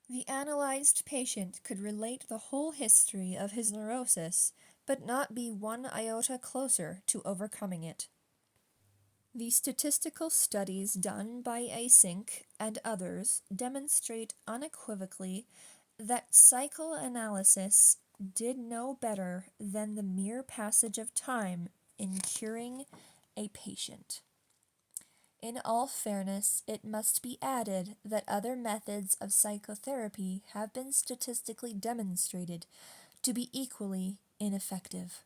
The analyzed patient could relate the whole history of his neurosis, but not be one iota closer to overcoming it. The statistical studies done by Async and others demonstrate unequivocally that psychoanalysis did no better than the mere passage of time in curing a patient. In all fairness, it must be added that other methods of psychotherapy have been statistically demonstrated to be equally ineffective.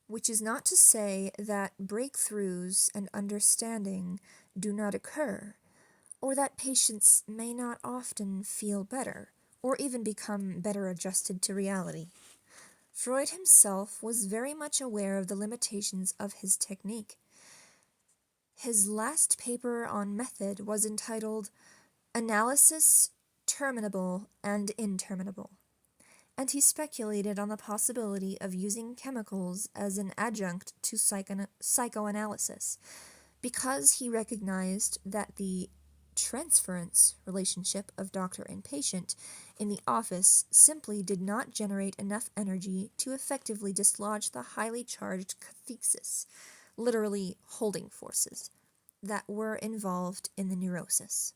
Which is not to say that breakthroughs and understanding do not occur, or that patients may not often feel better, or even become better adjusted to reality. Freud himself was very much aware of the limitations of his technique. His last paper on method was entitled Analysis Terminable and Interminable, and he speculated on the possibility of using chemicals as an adjunct to psychoanalysis, because he recognized that the transference relationship of doctor and patient in the office simply did not generate enough energy to effectively dislodge the highly charged cathexis, literally holding forces, that were involved in the neurosis.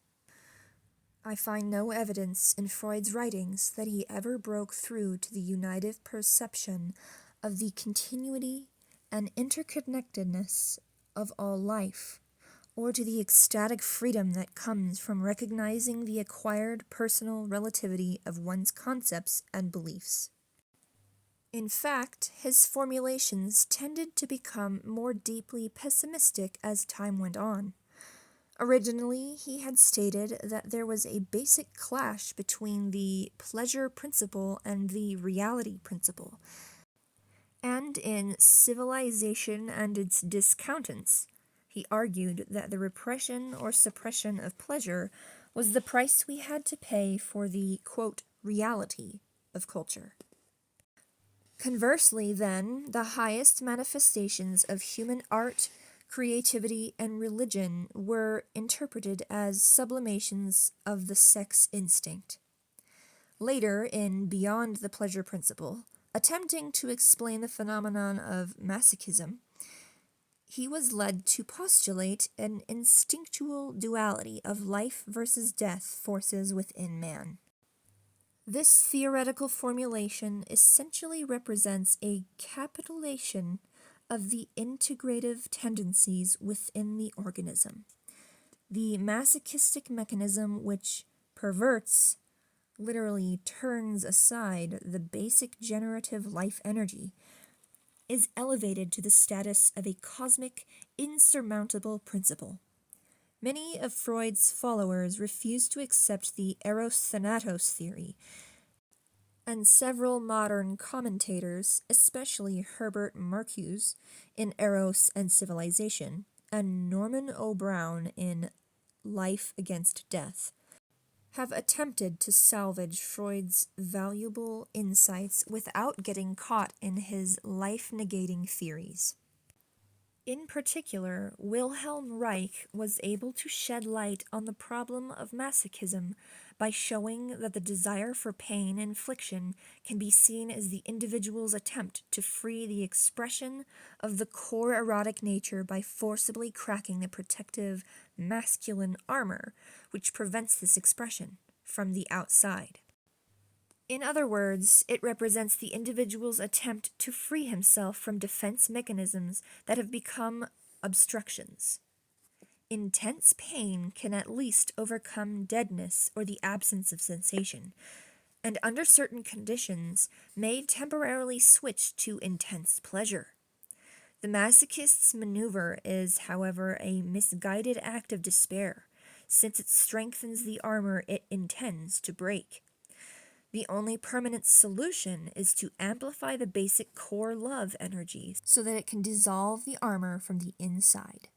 I find no evidence in Freud's writings that he ever broke through to the unitive perception of the continuity and interconnectedness of all life, or to the ecstatic freedom that comes from recognizing the acquired personal relativity of one's concepts and beliefs. In fact, his formulations tended to become more deeply pessimistic as time went on. Originally, he had stated that there was a basic clash between the pleasure principle and the reality principle, and in Civilization and its Discountants, he argued that the repression or suppression of pleasure was the price we had to pay for the, quote, reality of culture. Conversely, then, the highest manifestations of human art, creativity, and religion were interpreted as sublimations of the sex instinct. Later, in Beyond the Pleasure Principle, attempting to explain the phenomenon of masochism, he was led to postulate an instinctual duality of life versus death forces within man. This theoretical formulation essentially represents a capitulation of the integrative tendencies within the organism. The masochistic mechanism which perverts, literally turns aside, the basic generative life energy, is elevated to the status of a cosmic, insurmountable principle. Many of Freud's followers refused to accept the Eros Thanatos theory, and several modern commentators, especially Herbert Marcuse in Eros and Civilization, and Norman O. Brown in Life Against Death, have attempted to salvage Freud's valuable insights without getting caught in his life-negating theories. In particular, Wilhelm Reich was able to shed light on the problem of masochism by showing that the desire for pain and infliction can be seen as the individual's attempt to free the expression of the core erotic nature by forcibly cracking the protective masculine armor which prevents this expression from the outside. In other words, it represents the individual's attempt to free himself from defense mechanisms that have become obstructions. Intense pain can at least overcome deadness or the absence of sensation, and under certain conditions may temporarily switch to intense pleasure. The masochist's maneuver is, however, a misguided act of despair, since it strengthens the armor it intends to break. The only permanent solution is to amplify the basic core love energy so that it can dissolve the armor from the inside.